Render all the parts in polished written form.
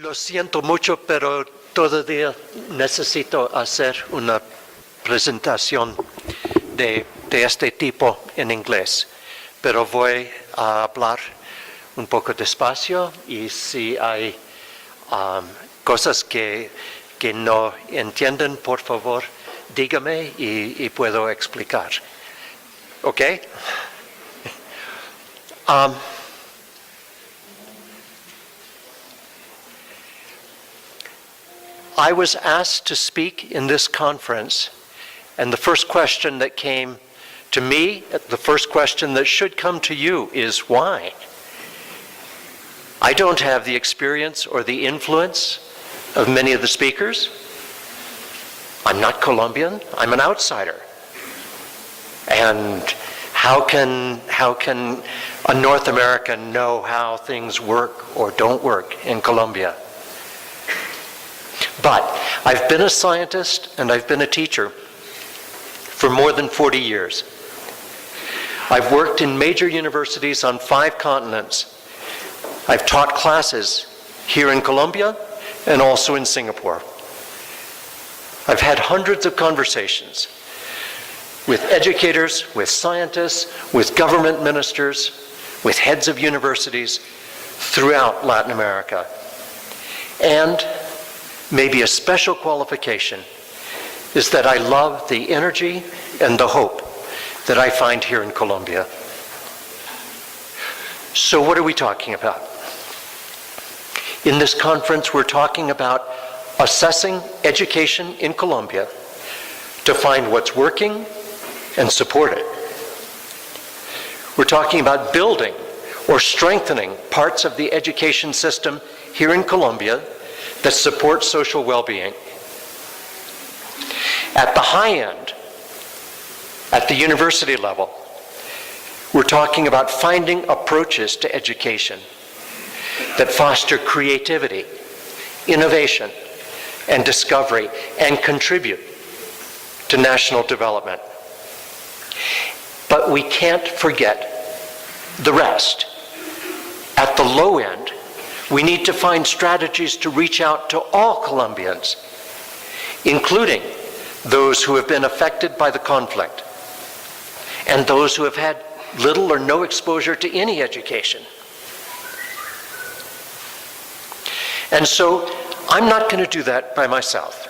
Lo siento mucho, pero todavía necesito hacer una presentación de este tipo en inglés. Pero voy a hablar un poco despacio y si hay cosas que no entienden, por favor, dígame y puedo explicar. ¿Ok? I was asked to speak in this conference, and the first question that came to me, the first question that should come to you is why? I don't have the experience or the influence of many of the speakers. I'm not Colombian, I'm an outsider. And how can a North American know how things work or don't work in Colombia? But I've been a scientist and I've been a teacher for more than 40 years. I've worked in major universities on 5 continents. I've taught classes here in Colombia and also in Singapore. I've had hundreds of conversations with educators, with scientists, with government ministers, with heads of universities throughout Latin America. And maybe a special qualification is that I love the energy and the hope that I find here in Colombia. So what are we talking about? In this conference, we're talking about assessing education in Colombia to find what's working and support it. We're talking about building or strengthening parts of the education system here in Colombia that support social well-being. At the high end, at the university level, we're talking about finding approaches to education that foster creativity, innovation, and discovery, and contribute to national development. But we can't forget the rest. At the low end, we need to find strategies to reach out to all Colombians, including those who have been affected by the conflict and those who have had little or no exposure to any education. And so I'm not going to do that by myself.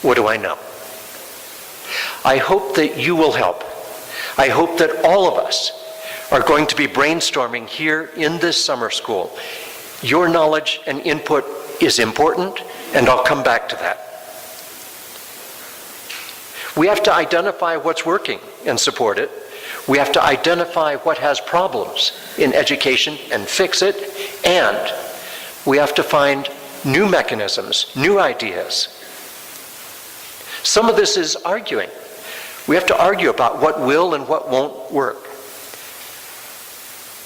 What do I know? I hope that you will help. I hope that all of us are going to be brainstorming here in this summer school. Your knowledge and input is important, and I'll come back to that. We have to identify what's working and support it. We have to identify what has problems in education and fix it, and we have to find new mechanisms, new ideas. Some of this is arguing. We have to argue about what will and what won't work.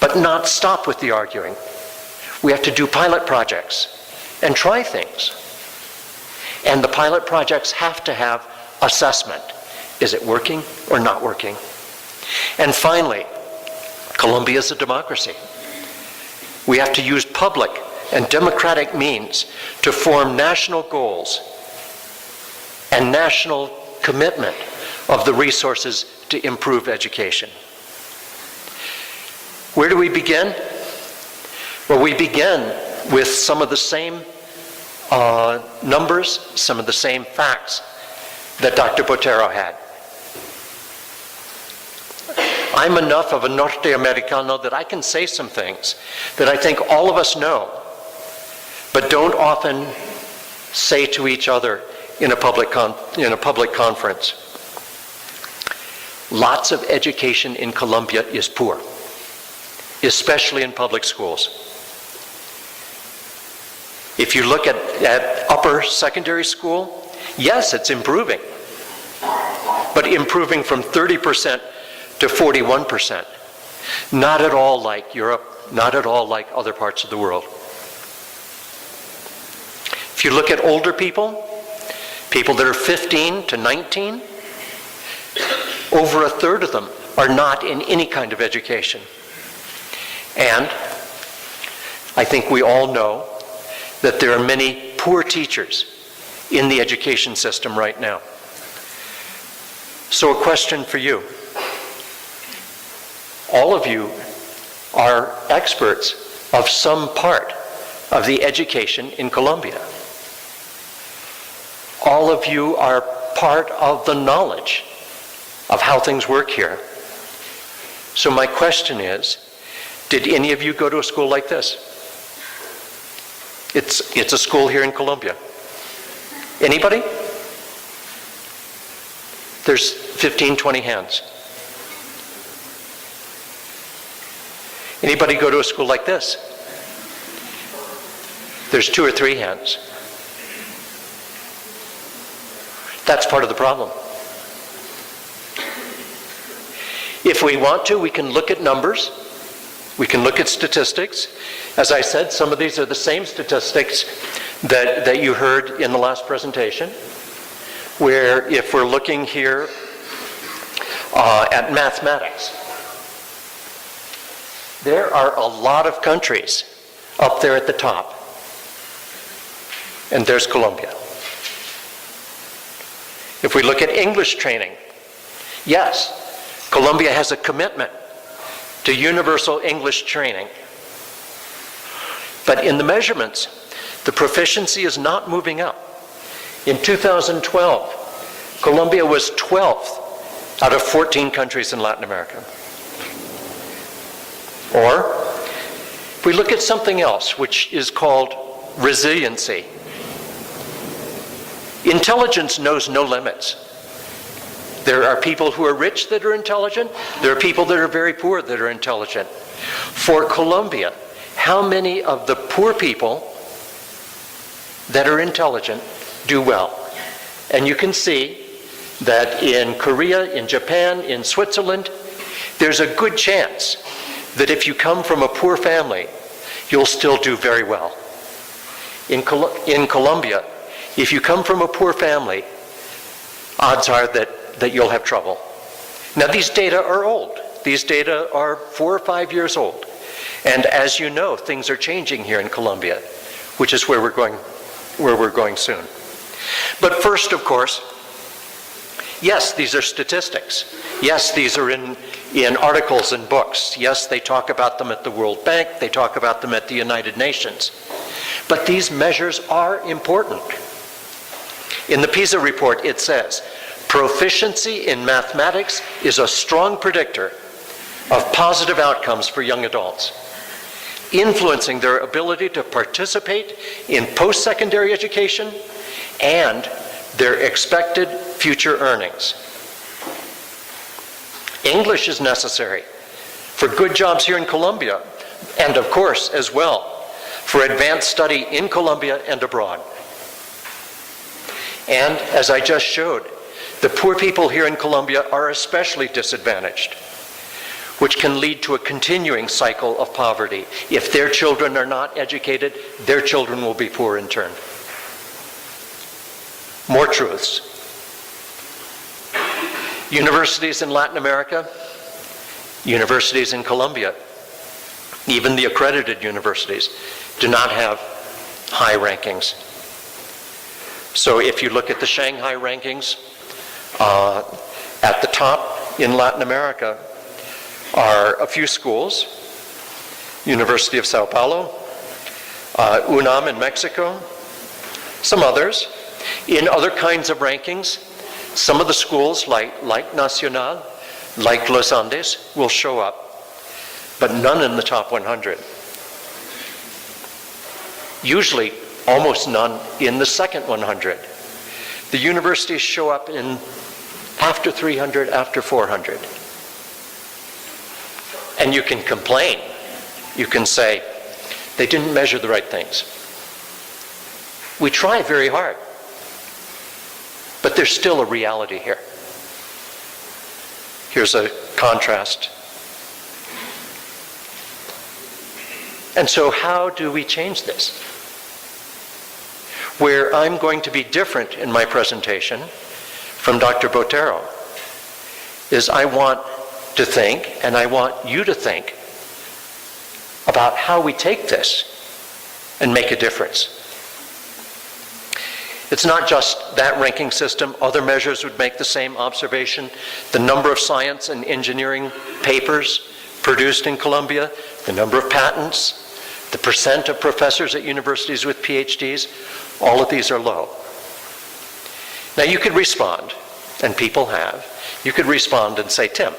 But not stop with the arguing. We have to do pilot projects and try things. And the pilot projects have to have assessment. Is it working or not working? And finally, Colombia is a democracy. We have to use public and democratic means to form national goals and national commitment of the resources to improve education. Where do we begin? Well, we begin with some of the same numbers, some of the same facts that Dr. Botero had. I'm enough of a Norteamericano that I can say some things that I think all of us know, but don't often say to each other in a public conference. Lots of education in Colombia is poor, especially in public schools. If you look at upper secondary school, yes, it's improving, but improving from 30% to 41%. Not at all like Europe, not at all like other parts of the world. If you look at older people that are 15 to 19, over a third of them are not in any kind of education. And I think we all know that there are many poor teachers in the education system right now. So a question for you. All of you are experts of some part of the education in Colombia. All of you are part of the knowledge of how things work here. So my question is, did any of you go to a school like this? It's a school here in Colombia. Anybody? There's 15, 20 hands. Anybody go to a school like this? There's 2 or 3 hands. That's part of the problem. If we want to, we can look at numbers. We can look at statistics. As I said, some of these are the same statistics that you heard in the last presentation, where if we're looking here at mathematics, there are a lot of countries up there at the top. And there's Colombia. If we look at English training, yes, Colombia has a commitment to universal English training. But in the measurements, the proficiency is not moving up. In 2012, Colombia was 12th out of 14 countries in Latin America. Or, if we look at something else, which is called resiliency. Intelligence knows no limits. There are people who are rich that are intelligent. There are people that are very poor that are intelligent. For Colombia, how many of the poor people that are intelligent do well? And you can see that in Korea, in Japan, in Switzerland, there's a good chance that if you come from a poor family, you'll still do very well. In Colombia, if you come from a poor family, odds are that you'll have trouble. Now these data are old. These data are 4 or 5 years old. And as you know, things are changing here in Colombia, which is where we're going soon. But first, of course, yes, these are statistics. Yes, these are in articles and books. Yes, they talk about them at the World Bank. They talk about them at the United Nations. But these measures are important. In the PISA report, it says, proficiency in mathematics is a strong predictor of positive outcomes for young adults, influencing their ability to participate in post-secondary education and their expected future earnings. English is necessary for good jobs here in Colombia, and of course, as well, for advanced study in Colombia and abroad. And as I just showed, the poor people here in Colombia are especially disadvantaged, which can lead to a continuing cycle of poverty. If their children are not educated, their children will be poor in turn. More truths. Universities in Latin America, universities in Colombia, even the accredited universities, do not have high rankings. So if you look at the Shanghai rankings, at the top in Latin America are a few schools, University of Sao Paulo, UNAM in Mexico, some others. In other kinds of rankings, some of the schools like Nacional, like Los Andes, will show up, but none in the top 100. Usually, almost none in the second 100. The universities show up in after 300, after 400. And you can complain. You can say, they didn't measure the right things. We try very hard. But there's still a reality here. Here's a contrast. And so how do we change this? Where I'm going to be different in my presentation from Dr. Botero is I want to think, and I want you to think, about how we take this and make a difference It's not just that ranking system. Other measures would make the same observation. The number of science and engineering papers produced in Columbia, the number of patents, the percent of professors at universities with PhDs, all of these are low. Now you could respond, and people have. You could respond and say, Tim,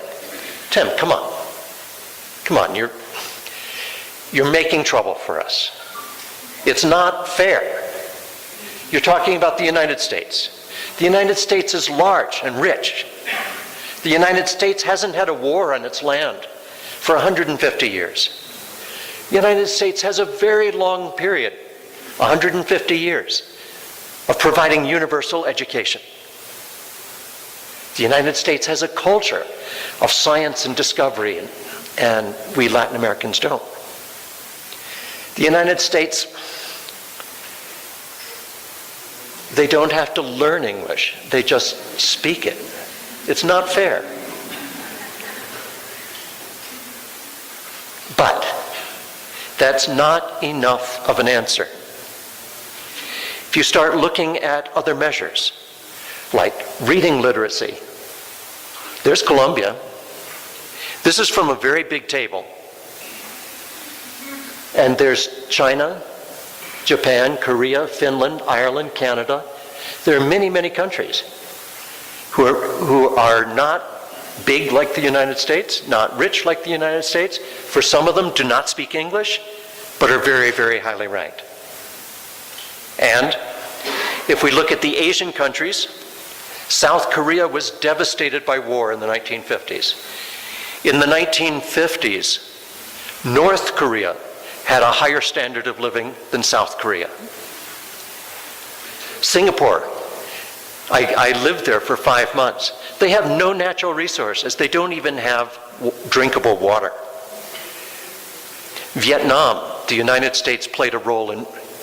come on, you're making trouble for us. It's not fair. You're talking about the United States. The United States is large and rich. The United States hasn't had a war on its land for 150 years. The United States has a very long period, 150 years, of providing universal education. The United States has a culture of science and discovery, and we Latin Americans don't. The United States, they don't have to learn English. They just speak it. It's not fair. But that's not enough of an answer. If you start looking at other measures, like reading literacy, there's Colombia. This is from a very big table. And there's China, Japan, Korea, Finland, Ireland, Canada. There are many, many countries who are not big like the United States, not rich like the United States. For some of them, do not speak English, but are very, very highly ranked. And if we look at the Asian countries, South Korea was devastated by war in the 1950s. In the 1950s, North Korea had a higher standard of living than South Korea. Singapore, I lived there for 5 months. They have no natural resources. They don't even have drinkable water. Vietnam, the United States played a role.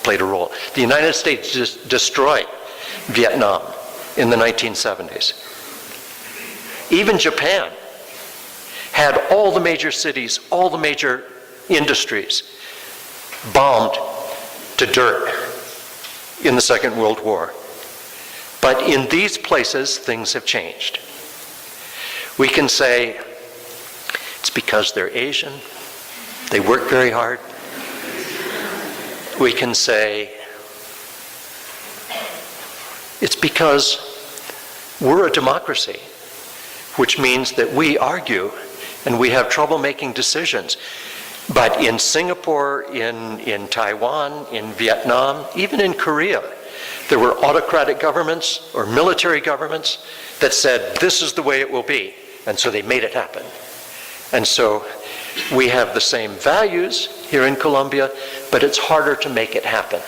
The United States just destroyed Vietnam in the 1970s. Even Japan had all the major cities, all the major industries bombed to dirt in the Second World War. But in these places, things have changed. We can say it's because they're Asian, they work very hard. We can say it's because we're a democracy, which means that we argue and we have trouble making decisions. But in Singapore, in Taiwan, in Vietnam, even in Korea, there were autocratic governments or military governments that said, this is the way it will be. And so they made it happen. And so we have the same values here in Colombia, but it's harder to make it happen.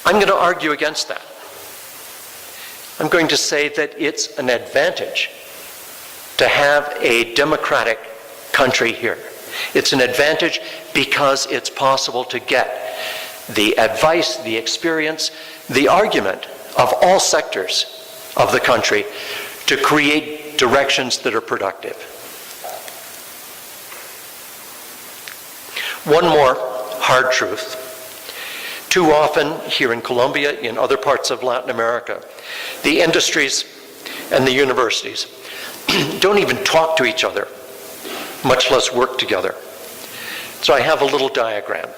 I'm going to argue against that. I'm going to say that it's an advantage to have a democratic country here. It's an advantage because it's possible to get the advice, the experience, the argument of all sectors of the country to create directions that are productive. One more hard truth. Too often here in Colombia, in other parts of Latin America, the industries and the universities don't even talk to each other, much less work together. So I have a little diagram.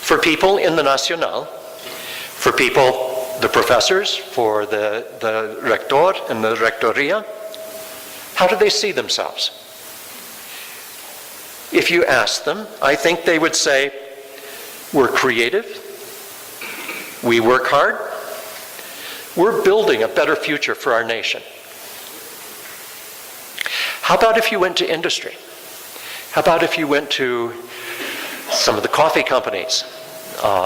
For people in the Nacional, for people, the professors, for the rector and the rectoria, how do they see themselves? If you ask them, I think they would say, we're creative, we work hard, we're building a better future for our nation. How about if you went to industry? How about if you went to some of the coffee companies,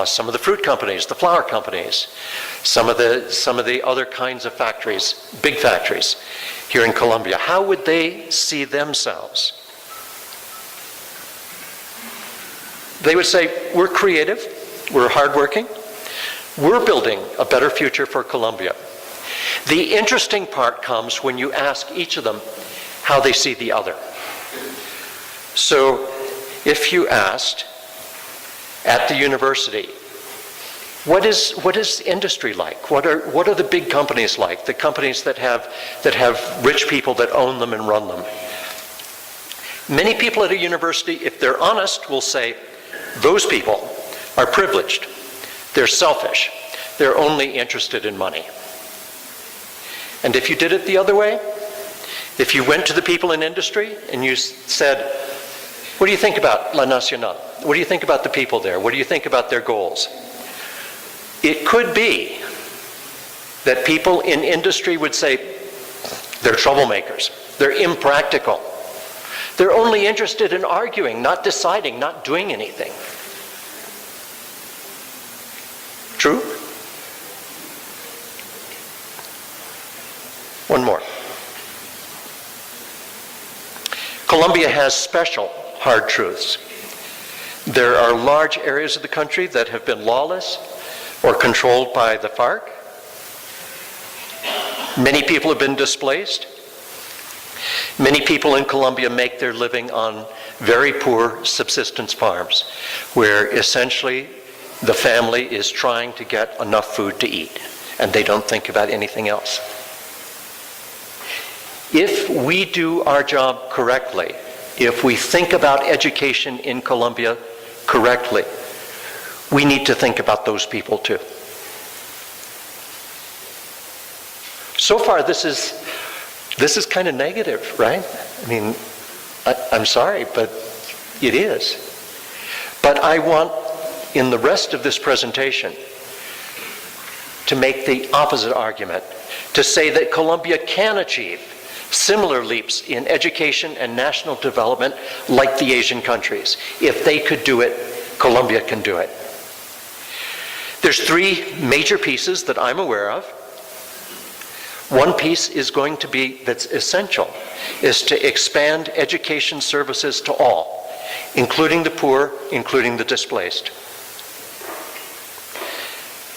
some of the fruit companies, the flower companies, some of the other kinds of factories, big factories here in Colombia? How would they see themselves? They would say, we're creative, we're hardworking, we're building a better future for Colombia. The interesting part comes when you ask each of them how they see the other. So if you asked, at the university, what is industry like? What are the big companies like? The companies that have rich people that own them and run them. Many people at a university, if they're honest, will say those people are privileged. They're selfish. They're only interested in money. And if you did it the other way, if you went to the people in industry and you said, what do you think about La Nacional? What do you think about the people there? What do you think about their goals? It could be that people in industry would say, they're troublemakers. They're impractical. They're only interested in arguing, not deciding, not doing anything. True? One more. Colombia has special hard truths. There are large areas of the country that have been lawless or controlled by the FARC. Many people have been displaced. Many people in Colombia make their living on very poor subsistence farms, where essentially the family is trying to get enough food to eat, and they don't think about anything else. If we do our job correctly, if we think about education in Colombia correctly, we need to think about those people too. So far, this is kind of negative, right? I mean, I'm sorry, but it is. But I want, in the rest of this presentation, to make the opposite argument, to say that Colombia can achieve similar leaps in education and national development like the Asian countries. If they could do it, Colombia can do it. There's three major pieces that I'm aware of. One piece is going to be, that's essential, is to expand education services to all, including the poor, including the displaced.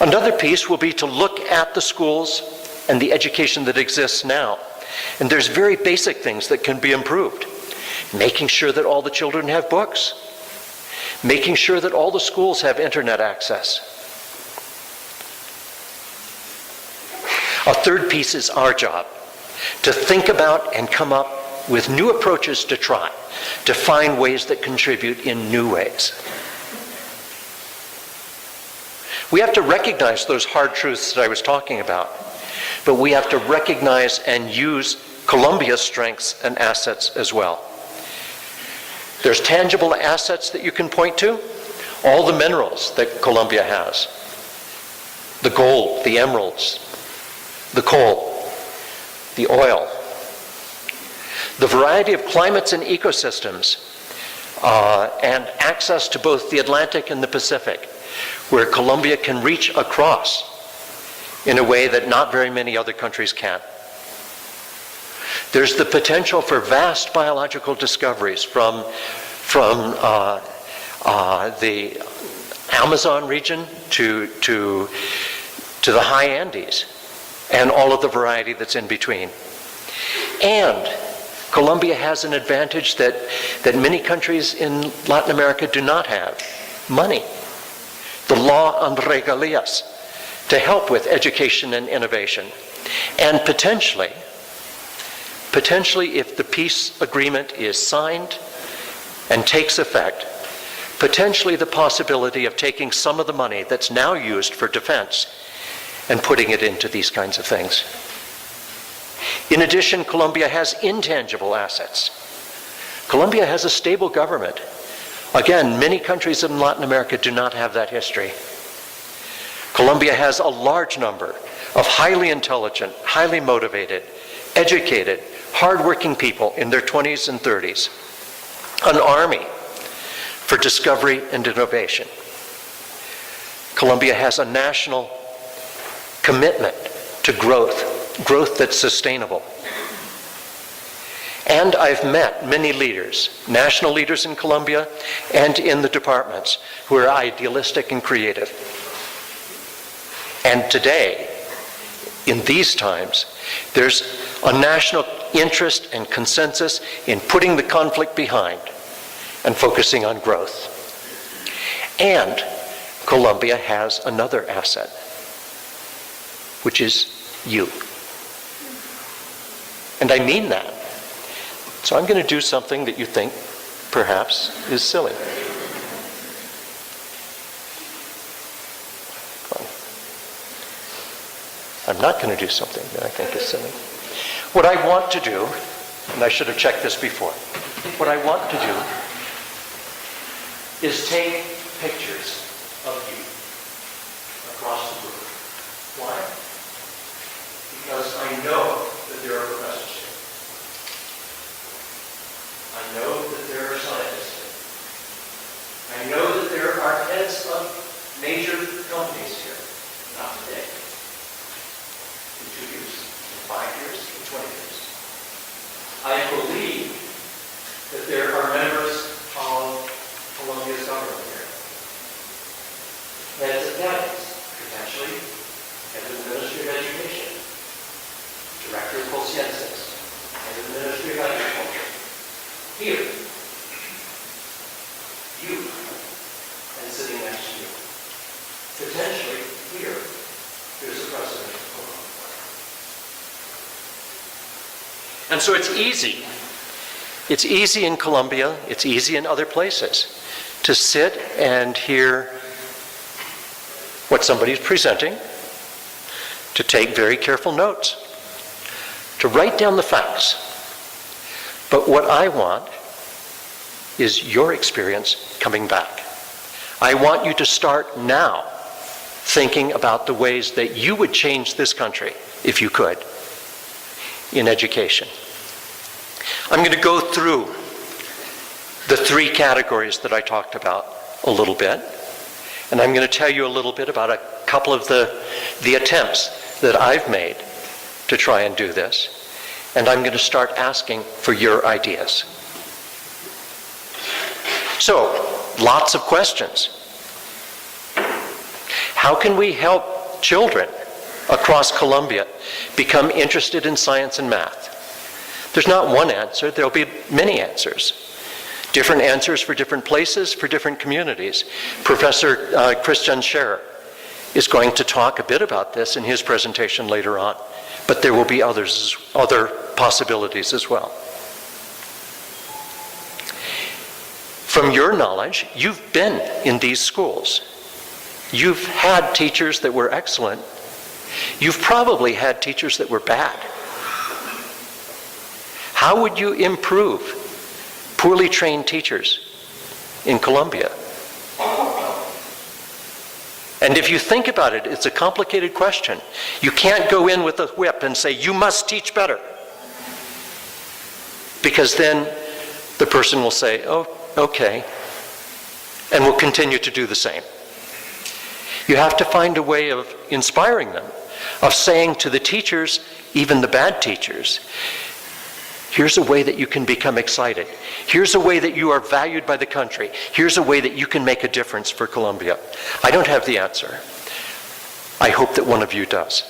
Another piece will be to look at the schools and the education that exists now. And there's very basic things that can be improved. Making sure that all the children have books. Making sure that all the schools have internet access. A third piece is our job, to think about and come up with new approaches to try, to find ways that contribute in new ways. We have to recognize those hard truths that I was talking about, but we have to recognize and use Colombia's strengths and assets as well. There's tangible assets that you can point to, all the minerals that Colombia has, the gold, the emeralds, the coal, the oil, the variety of climates and ecosystems, and access to both the Atlantic and the Pacific, where Colombia can reach across in a way that not very many other countries can. There's the potential for vast biological discoveries from the Amazon region to the high Andes, and all of the variety that's in between. And Colombia has an advantage that many countries in Latin America do not have: money. The law on regalías to help with education and innovation. And potentially, if the peace agreement is signed and takes effect, potentially the possibility of taking some of the money that's now used for defense and putting it into these kinds of things. In addition, Colombia has intangible assets. Colombia has a stable government. Again, many countries in Latin America do not have that history. Colombia has a large number of highly intelligent, highly motivated, educated, hardworking people in their 20s and 30s. An army for discovery and innovation. Colombia has a national commitment to growth that's sustainable. And I've met many leaders, national leaders in Colombia and in the departments, who are idealistic and creative. And today, in these times, there's a national interest and consensus in putting the conflict behind and focusing on growth. And Columbia has another asset, which is you. And I mean that. So I'm going to do something that you think perhaps is silly. I'm not going to do something that I think is silly. What I want to do, and I should have checked this before, what I want to do is take pictures of you across the room. Why? Because I know that there are professors here. I know that there are scientists here. I know that there are heads of major companies here. Not today. In 2 years, in 5 years, in 20 years. I believe that there are members of Columbia's government here. Heads of cabinet, potentially, head of the Ministry of Education, Director of Ciencias, head of the Ministry of Agriculture. Here, you, and sitting next to you. Potentially, here, here's the president. And so it's easy. It's easy in Columbia, it's easy in other places to sit and hear what somebody's presenting, to take very careful notes, to write down the facts. But what I want is your experience coming back. I want you to start now thinking about the ways that you would change this country, if you could, in education. I'm going to go through the 3 categories that I talked about a little bit, and I'm going to tell you a little bit about a couple of the attempts that I've made to try and do this, and I'm going to start asking for your ideas. So, lots of questions. How can we help children across Columbia become interested in science and math? There's not one answer, there'll be many answers. Different answers for different places, for different communities. Professor Christian Scherer is going to talk a bit about this in his presentation later on, but there will be other possibilities as well. From your knowledge, you've been in these schools. You've had teachers that were excellent. You've probably had teachers that were bad. How would you improve poorly trained teachers in Columbia? And if you think about it, it's a complicated question. You can't go in with a whip and say, you must teach better. Because then the person will say, oh, okay, and will continue to do the same. You have to find a way of inspiring them, of saying to the teachers, even the bad teachers, here's a way that you can become excited. Here's a way that you are valued by the country. Here's a way that you can make a difference for Columbia. I don't have the answer. I hope that one of you does.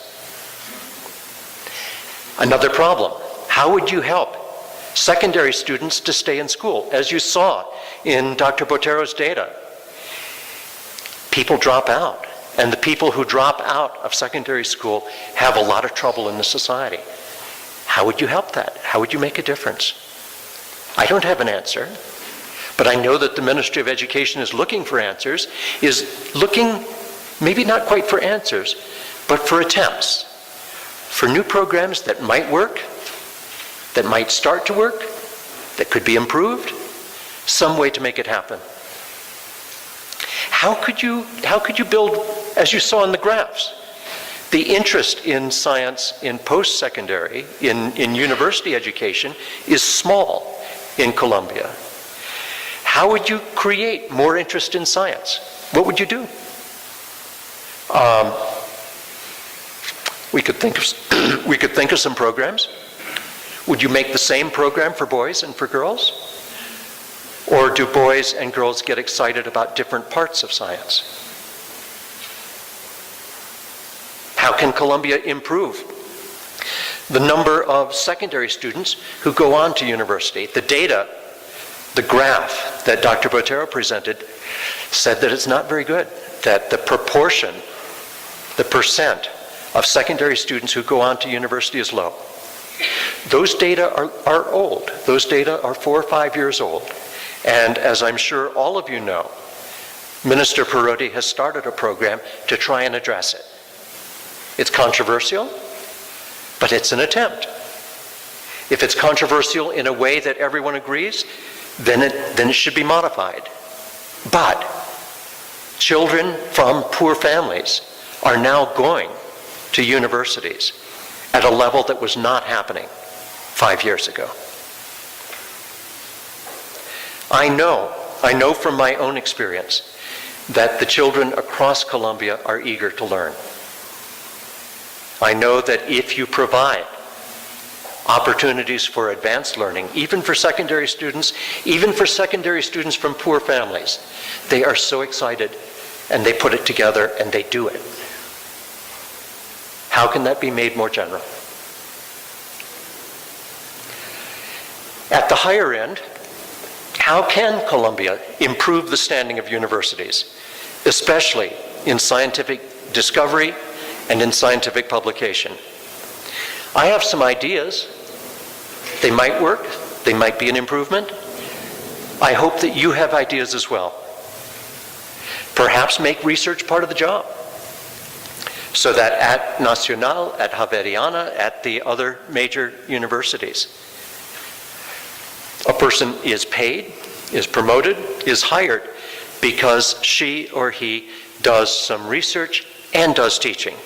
Another problem, how would you help secondary students to stay in school? As you saw in Dr. Botero's data, people drop out. And the people who drop out of secondary school have a lot of trouble in the society. How would you help that? How would you make a difference? I don't have an answer, but I know that the Ministry of Education is looking for answers, is looking maybe not quite for answers, but for attempts, for new programs that might work, that might start to work, that could be improved, some way to make it happen. How could you build, as you saw in the graphs, the interest in science in post-secondary, in university education, is small in Columbia. How would you create more interest in science? What would you do? We could think of some programs. Would you make the same program for boys and for girls? Or do boys and girls get excited about different parts of science? How can Columbia improve the number of secondary students who go on to university? The data, the graph that Dr. Botero presented, said that it's not very good, that the proportion, the percent of secondary students who go on to university is low. Those data are old. Those data are 4 or 5 years old. And as I'm sure all of you know, Minister Perotti has started a program to try and address it. It's controversial, but it's an attempt. If it's controversial in a way that everyone agrees, then it should be modified. But children from poor families are now going to universities at a level that was not happening 5 years ago. I know from my own experience that the children across Columbia are eager to learn. I know that if you provide opportunities for advanced learning, even for secondary students from poor families, they are so excited and they put it together and they do it. How can that be made more general? At the higher end, how can Columbia improve the standing of universities, especially in scientific discovery and in scientific publication? I have some ideas. They might work. They might be an improvement. I hope that you have ideas as well. Perhaps make research part of the job, so that at Nacional, at Javeriana, at the other major universities, a person is paid, is promoted, is hired because she or he does some research and does teaching.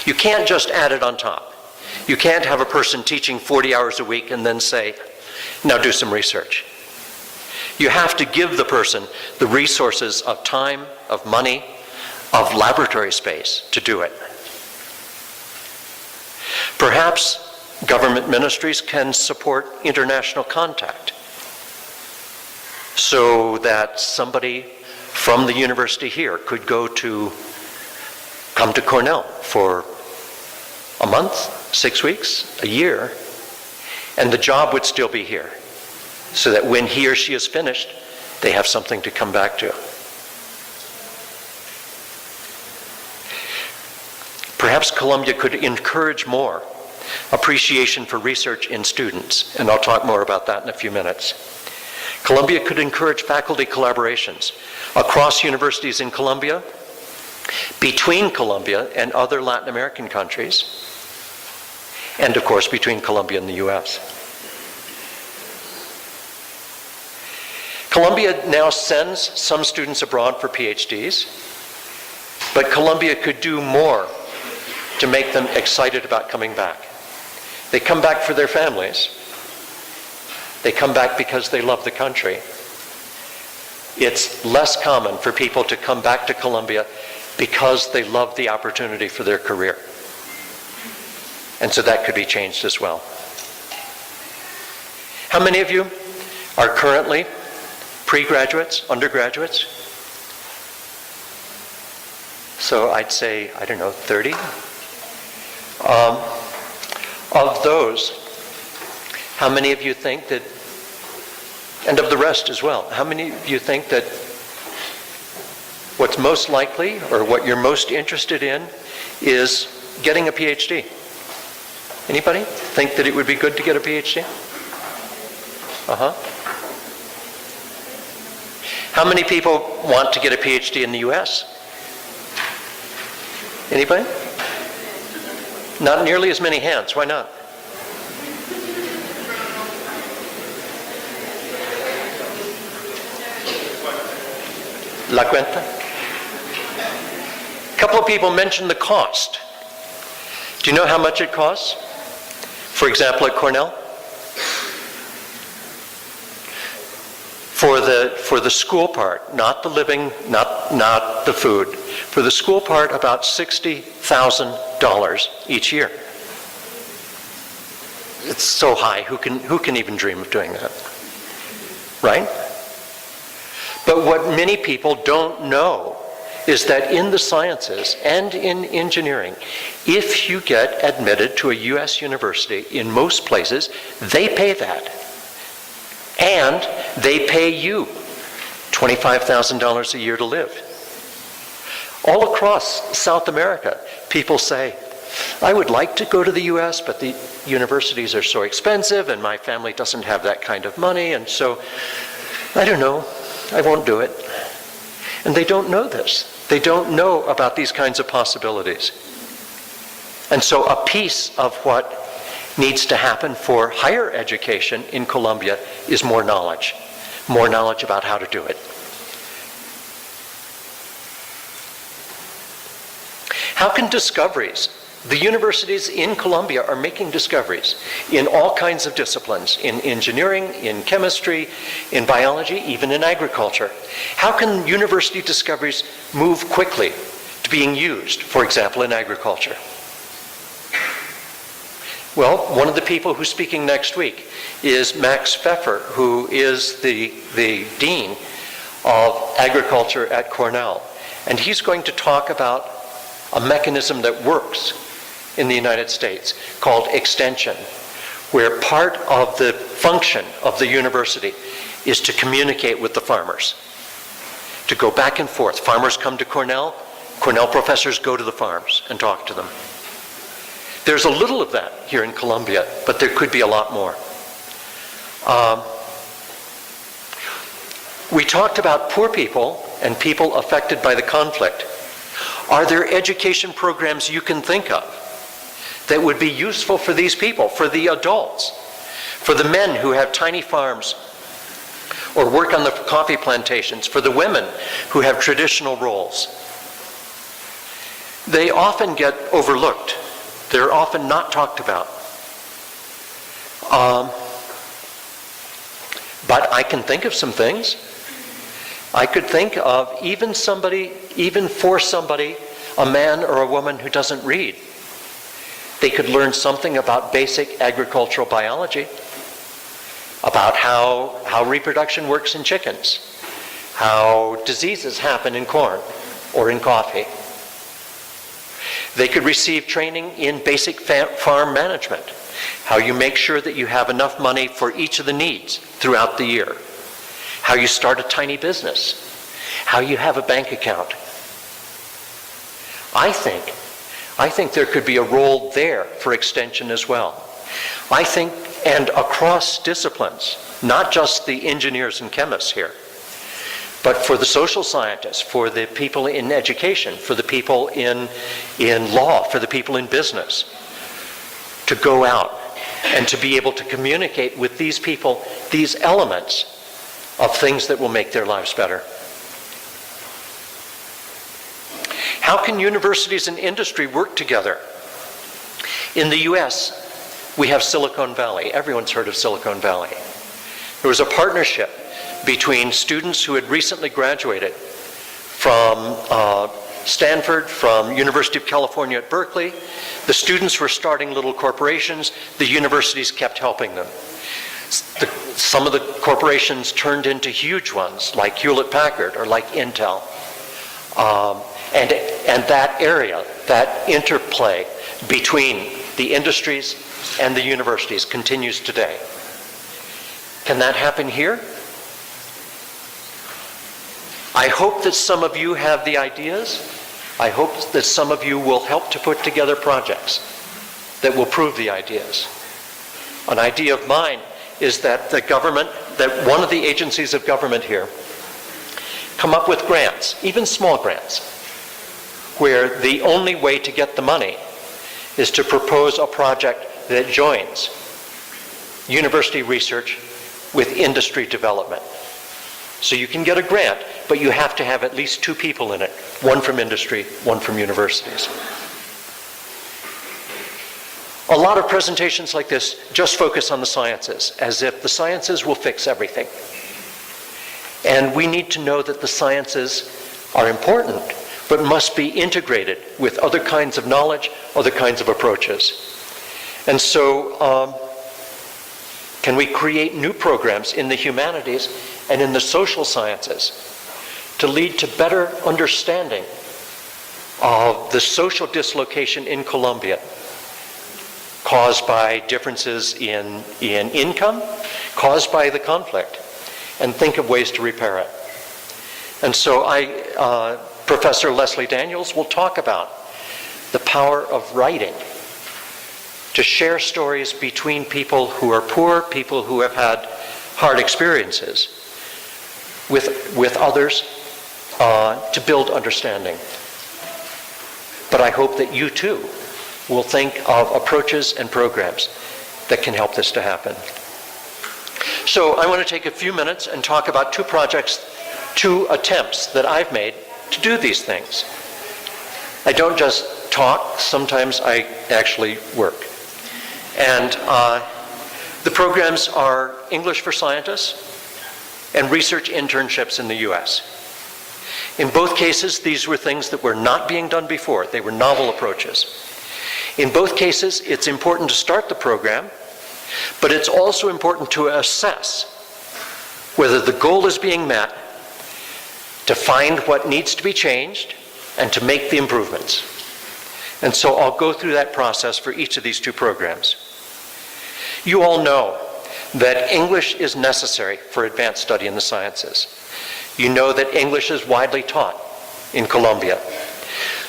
You can't just add it on top. You can't have a person teaching 40 hours a week and then say, now do some research. You have to give the person the resources of time, of money, of laboratory space to do it. Perhaps government ministries can support international contact so that somebody from the university here could come to Cornell for a month, 6 weeks, a year, and the job would still be here, so that when he or she is finished, they have something to come back to. Perhaps Columbia could encourage more appreciation for research in students, and I'll talk more about that in a few minutes. Columbia could encourage faculty collaborations across universities in Columbia, between Columbia and other Latin American countries, and of course between Columbia and the US. Columbia now sends some students abroad for PhDs, but Columbia could do more to make them excited about coming back. They come back for their families. They come back because they love the country. It's less common for people to come back to Columbia because they love the opportunity for their career. And so that could be changed as well. How many of you are currently pre-graduates, undergraduates? So I'd say, 30. Of those, how many of you think that, and of the rest as well, how many of you think that what's most likely, or what you're most interested in, is getting a PhD? Anybody think that it would be good to get a PhD? How many people want to get a PhD in the US? Anybody? Not nearly as many hands. Why not? La cuenta? A couple of people mentioned the cost. Do you know how much it costs? For example, at Cornell? For the school part, not the living, not the food. For the school part, about $60,000 each year. It's so high. Who can even dream of doing that? Right? But what many people don't know is that in the sciences and in engineering, if you get admitted to a US university, in most places, they pay that. And they pay you $25,000 a year to live. All across South America, people say, I would like to go to the US, but the universities are so expensive and my family doesn't have that kind of money, and so, I don't know, I won't do it. And they don't know this. They don't know about these kinds of possibilities. And so a piece of what needs to happen for higher education in Colombia is more knowledge about how to do it. How can discoveries? The universities in Colombia are making discoveries in all kinds of disciplines, in engineering, in chemistry, in biology, even in agriculture. How can university discoveries move quickly to being used, for example, in agriculture? Well, one of the people who's speaking next week is Max Pfeffer, who is the Dean of Agriculture at Cornell. And he's going to talk about a mechanism that works in the United States called extension, where part of the function of the university is to communicate with the farmers, to go back and forth. Farmers come to Cornell, Cornell professors go to the farms and talk to them. There's a little of that here in Colombia, but there could be a lot more. We talked about poor people and people affected by the conflict. Are there education programs you can think of that would be useful for these people, for the adults, for the men who have tiny farms or work on the coffee plantations, for the women who have traditional roles? They often get overlooked. They're often not talked about. But I can think of some things. I could think of even for somebody, a man or a woman who doesn't read. They could learn something about basic agricultural biology, about how reproduction works in chickens, how diseases happen in corn or in coffee. They could receive training in basic farm management, how you make sure that you have enough money for each of the needs throughout the year, how you start a tiny business, how you have a bank account. I think there could be a role there for extension as well. I think, and across disciplines, not just the engineers and chemists here, but for the social scientists, for the people in education, for the people in law, for the people in business, to go out and to be able to communicate with these people these elements of things that will make their lives better. How can universities and industry work together? In the US, we have Silicon Valley. Everyone's heard of Silicon Valley. There was a partnership between students who had recently graduated from Stanford, from University of California at Berkeley. The students were starting little corporations. The universities kept helping them. Some of the corporations turned into huge ones, like Hewlett-Packard or like Intel. And that area, that interplay between the industries and the universities continues today. Can that happen here? I hope that some of you have the ideas. I hope that some of you will help to put together projects that will prove the ideas. An idea of mine is that the government, that one of the agencies of government here, come up with grants, even small grants, where the only way to get the money is to propose a project that joins university research with industry development. So you can get a grant, but you have to have at least two people in it, one from industry, one from universities. A lot of presentations like this just focus on the sciences, as if the sciences will fix everything. And we need to know that the sciences are important, but must be integrated with other kinds of knowledge, other kinds of approaches. And so, can we create new programs in the humanities and in the social sciences to lead to better understanding of the social dislocation in Colombia caused by differences in income, caused by the conflict, and think of ways to repair it. And so Professor Leslie Daniels will talk about the power of writing to share stories between people who are poor, people who have had hard experiences, with others to build understanding. But I hope that you too will think of approaches and programs that can help this to happen. So I want to take a few minutes and talk about two projects, two attempts that I've made to do these things. I don't just talk, sometimes I actually work. And the programs are English for Scientists and research internships in the US. In both cases, these were things that were not being done before. They were novel approaches. In both cases, it's important to start the program, but it's also important to assess whether the goal is being met, to find what needs to be changed, and to make the improvements. And so I'll go through that process for each of these two programs. You all know that English is necessary for advanced study in the sciences. You know that English is widely taught in Colombia.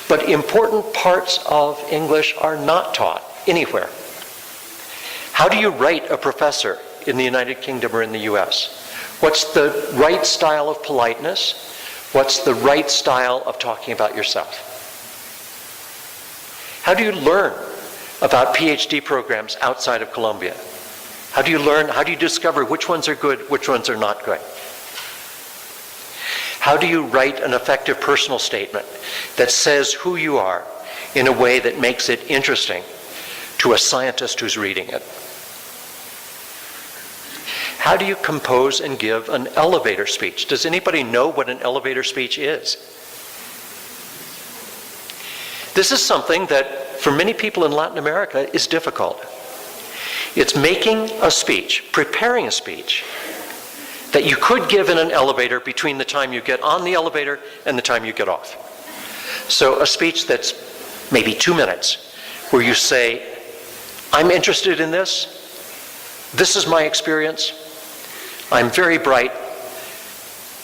But important parts of English are not taught anywhere. How do you write a professor in the United Kingdom or in the US? What's the right style of politeness? What's the right style of talking about yourself? How do you learn about PhD programs outside of Colombia? How do you discover which ones are good, which ones are not good? How do you write an effective personal statement that says who you are in a way that makes it interesting to a scientist who's reading it? How do you compose and give an elevator speech? Does anybody know what an elevator speech is? This is something that, for many people in Latin America, is difficult. It's making a speech, preparing a speech, that you could give in an elevator between the time you get on the elevator and the time you get off. So a speech that's maybe 2 minutes, where you say, I'm interested in this, this is my experience, I'm very bright,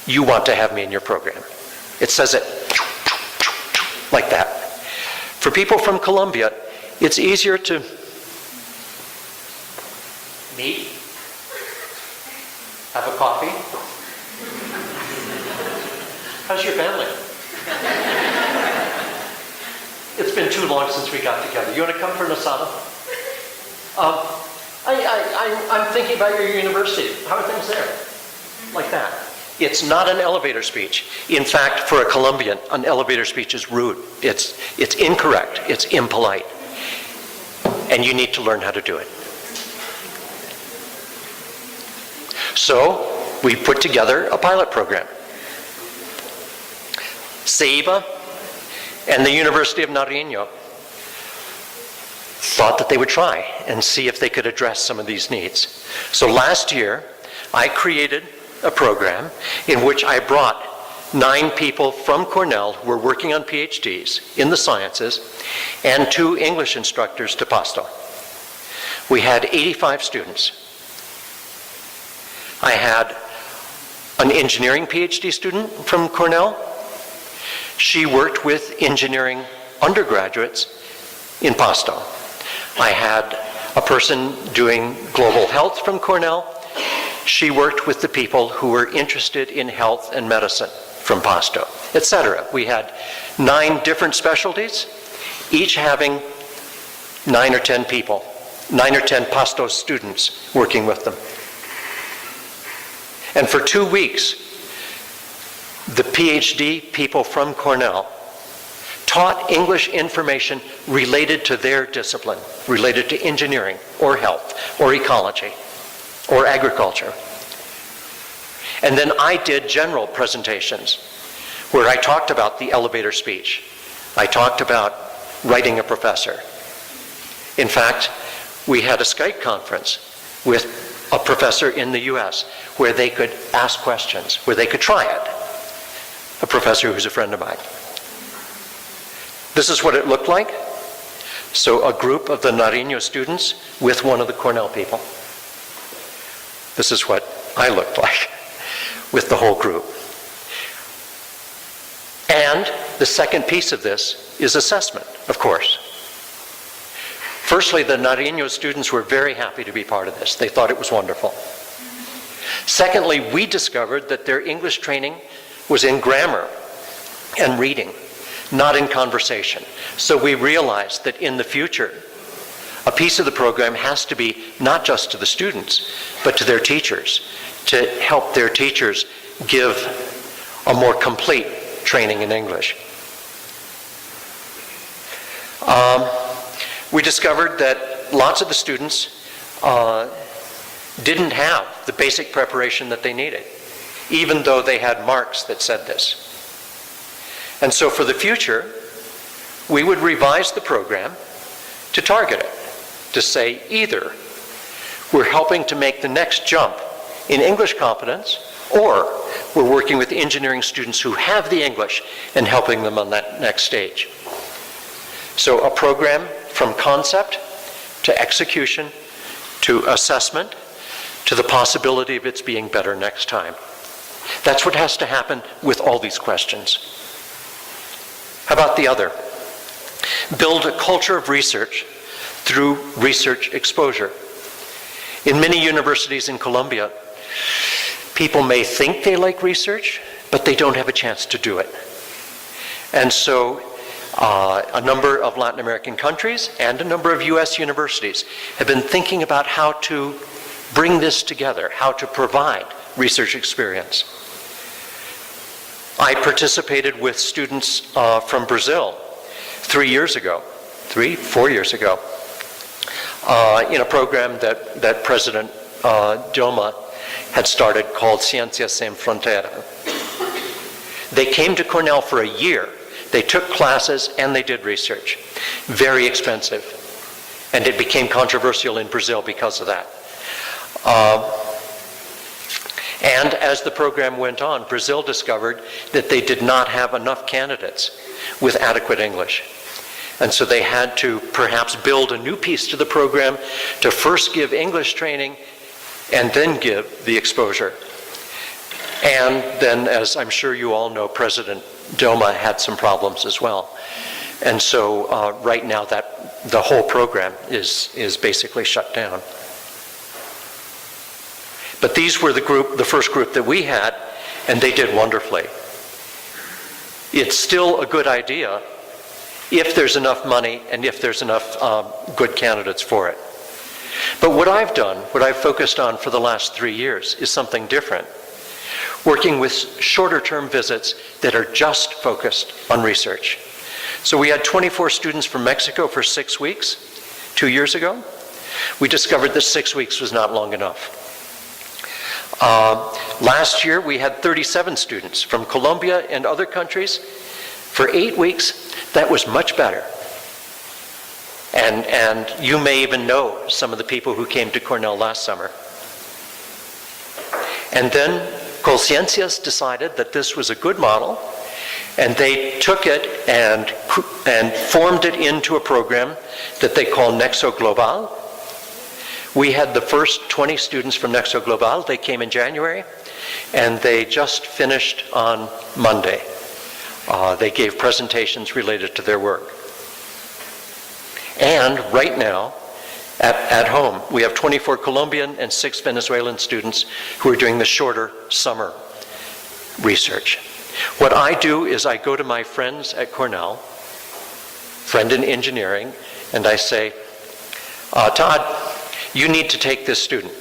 you want to have me in your program. It says it like that. For people from Colombia, it's easier to meet, have a coffee. How's your family? It's been too long since we got together. You want to come for an asada? I'm thinking about your university. How are things there? Like that. It's not an elevator speech. In fact, for a Colombian, an elevator speech is rude. It's incorrect. It's impolite. And you need to learn how to do it. So we put together a pilot program. CeiBA and the University of Nariño thought that they would try and see if they could address some of these needs. So last year, I created a program in which I brought 9 people from Cornell who were working on PhDs in the sciences and 2 English instructors to Pasto. We had 85 students. I had an engineering PhD student from Cornell. She worked with engineering undergraduates in Pasto. I had a person doing global health from Cornell. She worked with the people who were interested in health and medicine from Pasto, etc. We had 9 different specialties, each having 9 or 10 people, 9 or 10 Pasto students working with them. And for 2 weeks, the PhD people from Cornell taught English information related to their discipline, related to engineering or health or ecology or agriculture. And then I did general presentations where I talked about the elevator speech. I talked about writing a professor. In fact, we had a Skype conference with a professor in the US where they could ask questions, where they could try it. A professor who's a friend of mine. This is what it looked like. So a group of the Nariño students with one of the Cornell people. This is what I looked like with the whole group. And the second piece of this is assessment, of course. Firstly, the Nariño students were very happy to be part of this. They thought it was wonderful. Secondly, we discovered that their English training was in grammar and reading, not in conversation. So we realized that in the future, a piece of the program has to be not just to the students, but to their teachers, to help their teachers give a more complete training in English. We discovered that lots of the students didn't have the basic preparation that they needed, even though they had marks that said this. And so for the future, we would revise the program to target it, to say either we're helping to make the next jump in English competence, or we're working with engineering students who have the English and helping them on that next stage. So a program from concept to execution to assessment to the possibility of its being better next time. That's what has to happen with all these questions. How about the other? Build a culture of research through research exposure. In many universities in Colombia, people may think they like research, but they don't have a chance to do it. And so a number of Latin American countries and a number of US universities have been thinking about how to bring this together, how to provide research experience. I participated with students from Brazil 4 years ago, in a program that President Dilma had started called Ciencias Sem Frontera. They came to Cornell for a year. They took classes and they did research. Very expensive. And it became controversial in Brazil because of that. And as the program went on, Brazil discovered that they did not have enough candidates with adequate English. And so they had to perhaps build a new piece to the program to first give English training and then give the exposure. And then, as I'm sure you all know, President Dilma had some problems as well. And so right now that the whole program is basically shut down. But these were the first group that we had, and they did wonderfully. It's still a good idea if there's enough money and if there's enough good candidates for it. But what I've done, what I've focused on for the last 3 years is something different. Working with shorter term visits that are just focused on research. So we had 24 students from Mexico for 6 weeks 2 years ago. We discovered that 6 weeks was not long enough. Last year we had 37 students from Colombia and other countries for 8 weeks. That was much better. And you may even know some of the people who came to Cornell last summer. And then Colciencias decided that this was a good model, and they took it and formed it into a program that they call Nexo Global. We had the first 20 students from Nexo Global. They came in January, and they just finished on Monday. They gave presentations related to their work. And right now, at home, we have 24 Colombian and 6 Venezuelan students who are doing the shorter summer research. What I do is I go to my friends at Cornell, friend in engineering, and I say, Todd, you need to take this student.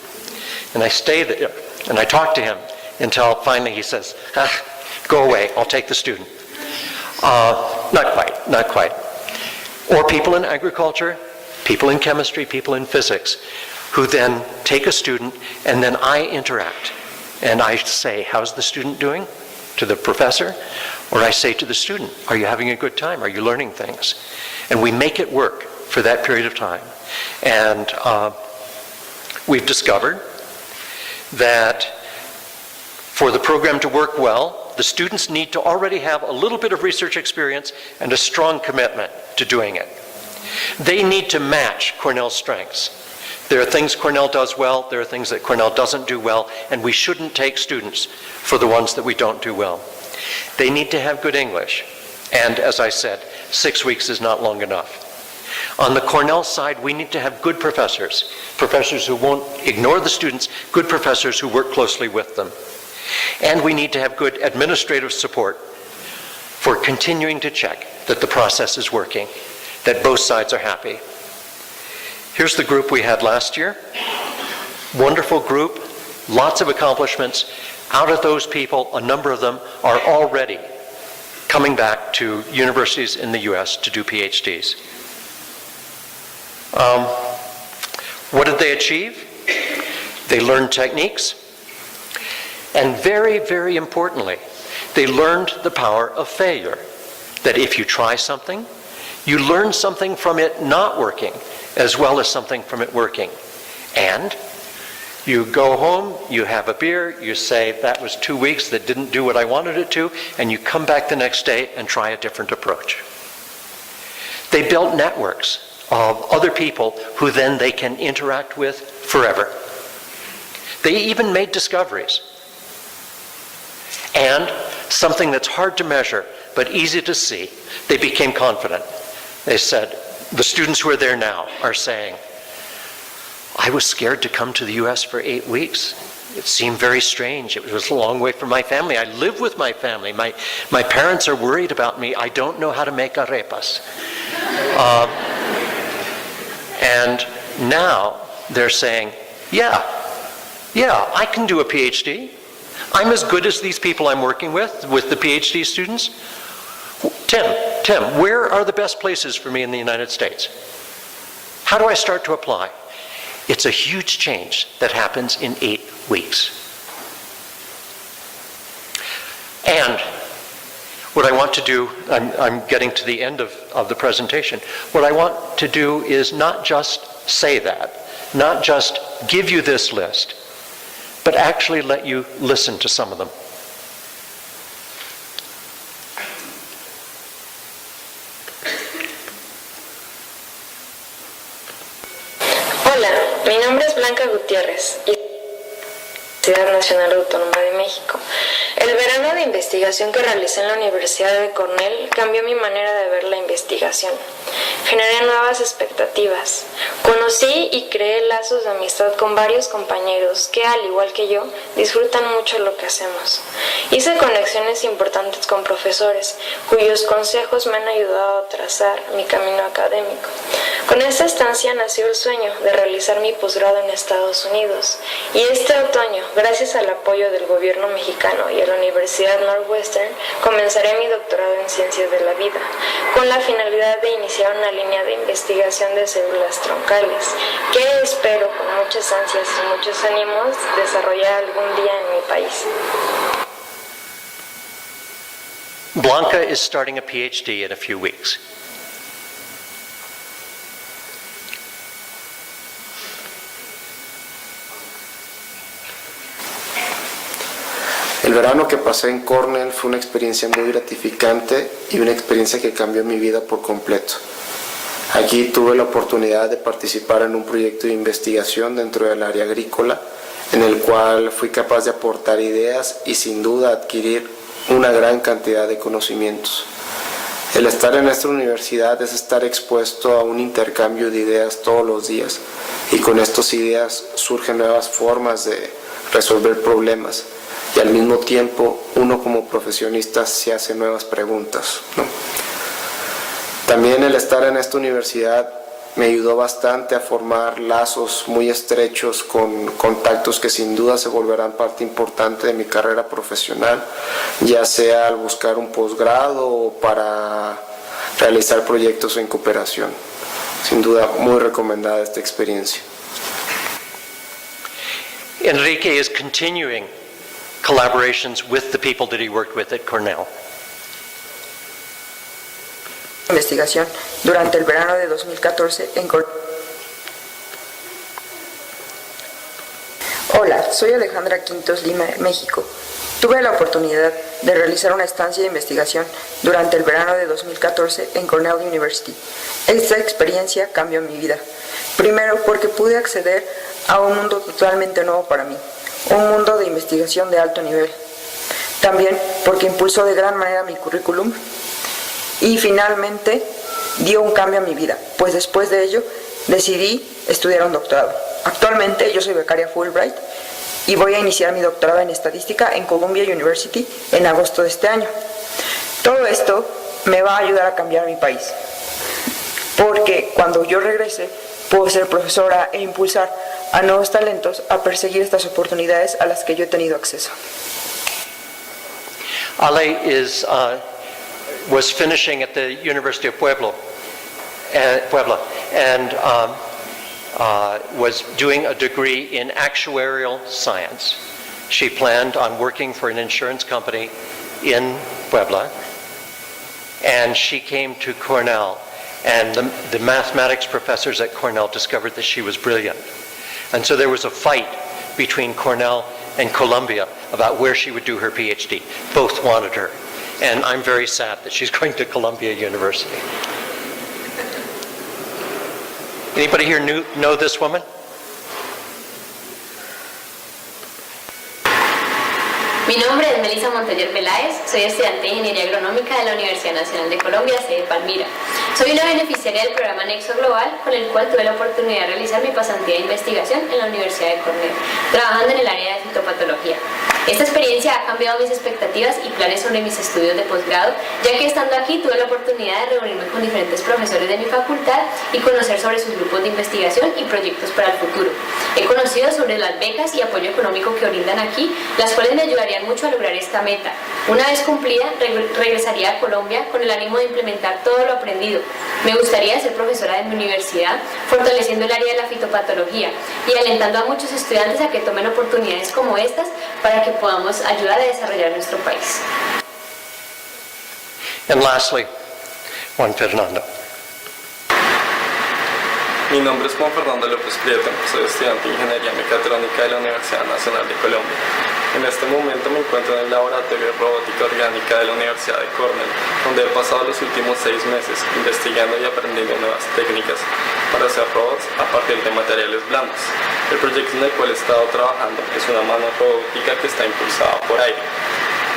And I stay there, and I talk to him until finally he says, go away, I'll take the student. Not quite. Or people in agriculture, people in chemistry, people in physics, who then take a student and then I interact. And I say, how's the student doing? To the professor. Or I say to the student, are you having a good time? Are you learning things? And we make it work for that period of time. And we've discovered that for the program to work well, the students need to already have a little bit of research experience and a strong commitment to doing it. They need to match Cornell's strengths. There are things Cornell does well, there are things that Cornell doesn't do well, and we shouldn't take students for the ones that we don't do well. They need to have good English. And as I said, 6 weeks is not long enough. On the Cornell side, we need to have good professors, professors who won't ignore the students, good professors who work closely with them. And we need to have good administrative support for continuing to check that the process is working, that both sides are happy. Here's the group we had last year. Wonderful group, lots of accomplishments. Out of those people, a number of them are already coming back to universities in the US to do PhDs. What did they achieve? They learned techniques, and very, very importantly, they learned the power of failure. That if you try something, you learn something from it not working, as well as something from it working. And you go home, you have a beer, you say, that was 2 weeks that didn't do what I wanted it to, and you come back the next day and try a different approach. They built networks of other people who then they can interact with forever. They even made discoveries. And something that's hard to measure, but easy to see, they became confident. They said, the students who are there now are saying, I was scared to come to the US for 8 weeks. It seemed very strange. It was a long way from my family. I live with my family. My parents are worried about me. I don't know how to make arepas. And now they're saying, yeah, I can do a PhD. I'm as good as these people I'm working with the PhD students. Tim, where are the best places for me in the United States? How do I start to apply? It's a huge change that happens in 8 weeks. And what I want to do, I'm getting to the end of the presentation. What I want to do is not just say that, not just give you this list, but actually let you listen to some of them. Hola, mi nombre es Blanca Gutiérrez y Universidad Nacional Autónoma de México. El verano de investigación que realicé en la Universidad de Cornell cambió mi manera de ver la investigación. Generé nuevas expectativas. Conocí y creé lazos de amistad con varios compañeros que, al igual que yo, disfrutan mucho lo que hacemos. Hice conexiones importantes con profesores, cuyos consejos me han ayudado a trazar mi camino académico. Con esta estancia nació el sueño de realizar mi posgrado en Estados Unidos. Y este otoño, gracias al apoyo del gobierno mexicano y a la Universidad Northwestern, comenzaré mi doctorado en Ciencias de la Vida, con la finalidad de iniciar una línea de investigación de células troncales, que espero con muchas ansias y muchos ánimos desarrollar algún día en mi país. Blanca is starting a PhD in a few weeks. El verano que pasé en Cornell fue una experiencia muy gratificante y una experiencia que cambió mi vida por completo. Aquí tuve la oportunidad de participar en un proyecto de investigación dentro del área agrícola, en el cual fui capaz de aportar ideas y sin duda adquirir una gran cantidad de conocimientos. El estar en esta universidad es estar expuesto a un intercambio de ideas todos los días, y con estas ideas surgen nuevas formas de resolver problemas. Y al mismo tiempo uno como profesionista se hace nuevas preguntas, ¿no? También el estar en esta universidad me ayudó bastante a formar lazos muy estrechos con contactos que sin duda se volverán parte importante de mi carrera profesional, ya sea al buscar un posgrado o para realizar proyectos en cooperación. Sin duda muy recomendada esta experiencia. Enrique is continuing collaborations with the people that he worked with at Cornell. Investigación durante el verano de 2014 en Cornell. Hola, soy Alejandra Quintos Lima, México. Tuve la oportunidad de realizar una estancia de investigación durante el verano de 2014 en Cornell University. Esta experiencia cambió mi vida. Primero, porque pude acceder a un mundo totalmente nuevo para mí, un mundo de investigación de alto nivel. también porque impulsó de gran manera mi currículum y finalmente dio un cambio a mi vida, pues después de ello decidí estudiar un doctorado. Actualmente yo soy becaria Fulbright y voy a iniciar mi doctorado en estadística en Columbia University en agosto de este año. Todo esto me va a ayudar a cambiar mi país, porque cuando yo regrese puedo ser profesora e impulsar a nuevos talentos a perseguir estas oportunidades a las que yo he tenido acceso. Ale was finishing at the University of Puebla, and was doing a degree in actuarial science. She planned on working for an insurance company in Puebla, and she came to Cornell, and the mathematics professors at Cornell discovered that she was brilliant. And so there was a fight between Cornell and Columbia about where she would do her PhD. Both wanted her. And I'm very sad that she's going to Columbia University. Anybody here know this woman? Mi nombre es Melissa Montaller Peláez, soy estudiante de Ingeniería Agronómica de la Universidad Nacional de Colombia, sede Palmira. Soy una beneficiaria del programa Nexo Global, con el cual tuve la oportunidad de realizar mi pasantía de investigación en la Universidad de Cornell, trabajando en el área de fitopatología. Esta experiencia ha cambiado mis expectativas y planes sobre mis estudios de posgrado, ya que estando aquí tuve la oportunidad de reunirme con diferentes profesores de mi facultad y conocer sobre sus grupos de investigación y proyectos para el futuro. He conocido sobre las becas y apoyo económico que brindan aquí, las cuales me ayudarían mucho a lograr esta meta. Una vez cumplida, regresaría a Colombia con el ánimo de implementar todo lo aprendido. Me gustaría ser profesora de mi universidad, fortaleciendo el área de la fitopatología y alentando a muchos estudiantes a que tomen oportunidades como estas para que podamos ayudar a desarrollar nuestro país. And lastly, Juan Fernando. Mi nombre es Juan Fernando López Prieto, soy estudiante de Ingeniería Mecatrónica de la Universidad Nacional de Colombia. En este momento me encuentro en el Laboratorio de Robótica Orgánica de la Universidad de Cornell, donde he pasado los últimos 6 meses investigando y aprendiendo nuevas técnicas para hacer robots a partir de materiales blandos. El proyecto en el cual he estado trabajando es una mano robótica que está impulsada por aire.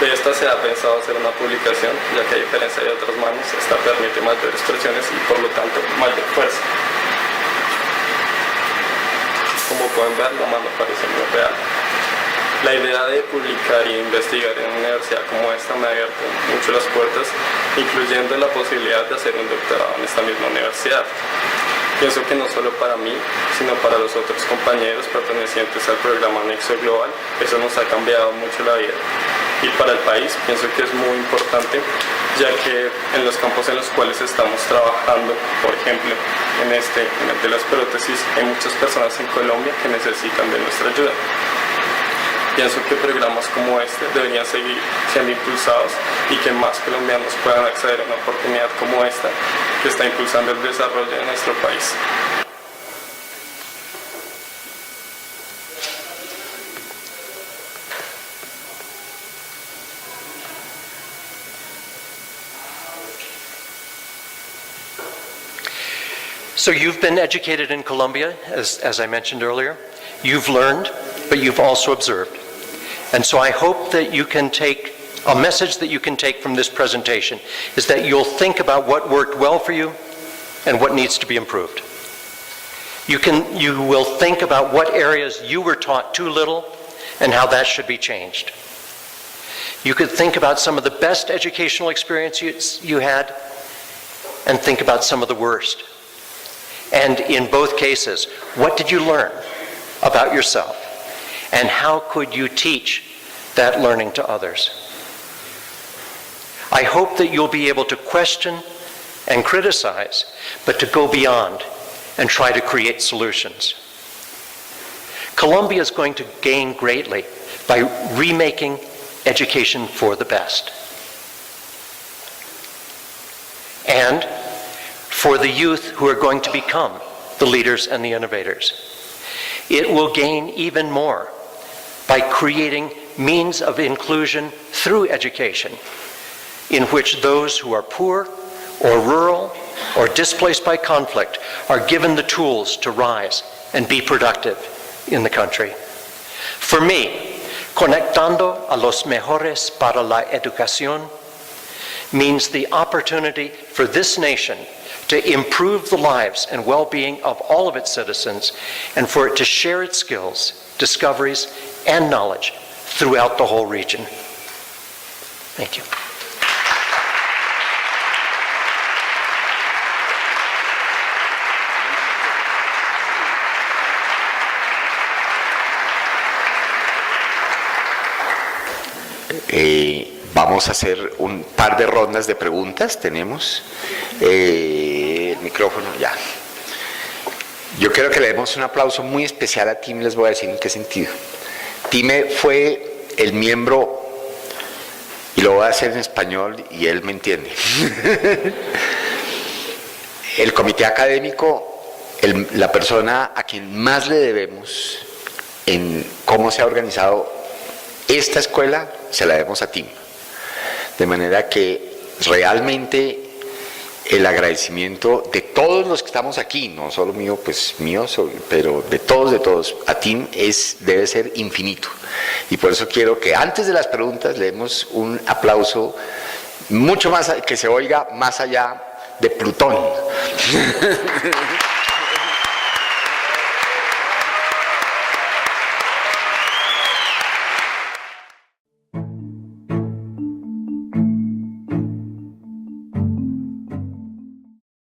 De esta se ha pensado hacer una publicación, ya que a diferencia de otras manos, esta permite mayores presiones y por lo tanto mayor fuerza. Como pueden ver, la mano parece muy real. La idea de publicar y investigar en una universidad como esta me ha abierto mucho las puertas, incluyendo la posibilidad de hacer un doctorado en esta misma universidad. Pienso que no solo para mí, sino para los otros compañeros pertenecientes al programa Nexo Global, eso nos ha cambiado mucho la vida. Y para el país pienso que es muy importante, ya que en los campos en los cuales estamos trabajando, por ejemplo, en el de las prótesis, hay muchas personas en Colombia que necesitan de nuestra ayuda. Pienso que programas como este deberían seguir siendo impulsados y que más colombianos puedan acceder a una oportunidad como esta que está impulsando el desarrollo de nuestro país. So you've been educated in Colombia, as I mentioned earlier. You've learned, but you've also observed. And so I hope that you can take, a message that you can take from this presentation is that you'll think about what worked well for you and what needs to be improved. You will think about what areas you were taught too little and how that should be changed. You could think about some of the best educational experiences you had and think about some of the worst. And in both cases, what did you learn about yourself? And how could you teach that learning to others? I hope that you'll be able to question and criticize, but to go beyond and try to create solutions. Columbia is going to gain greatly by remaking education for the best. And for the youth who are going to become the leaders and the innovators. It will gain even more by creating means of inclusion through education, in which those who are poor or rural or displaced by conflict are given the tools to rise and be productive in the country. For me, Conectando a los mejores para la educación means the opportunity for this nation to improve the lives and well-being of all of its citizens and for it to share its skills, discoveries, and knowledge throughout the whole region. Thank you. Vamos a hacer un par de rondas de preguntas. Tenemos el micrófono ya. Yo quiero que le demos un aplauso muy especial a Tim. Les voy a decir en qué sentido. Time fue el miembro, y lo voy a hacer en español y él me entiende. El comité académico, la persona a quien más le debemos en cómo se ha organizado esta escuela, se la debemos a Tim. De manera que realmente el agradecimiento de todos los que estamos aquí, no solo mío, pues mío, pero de todos, a Tim debe ser infinito. Y por eso quiero que antes de las preguntas le demos un aplauso mucho más, que se oiga más allá de Plutón.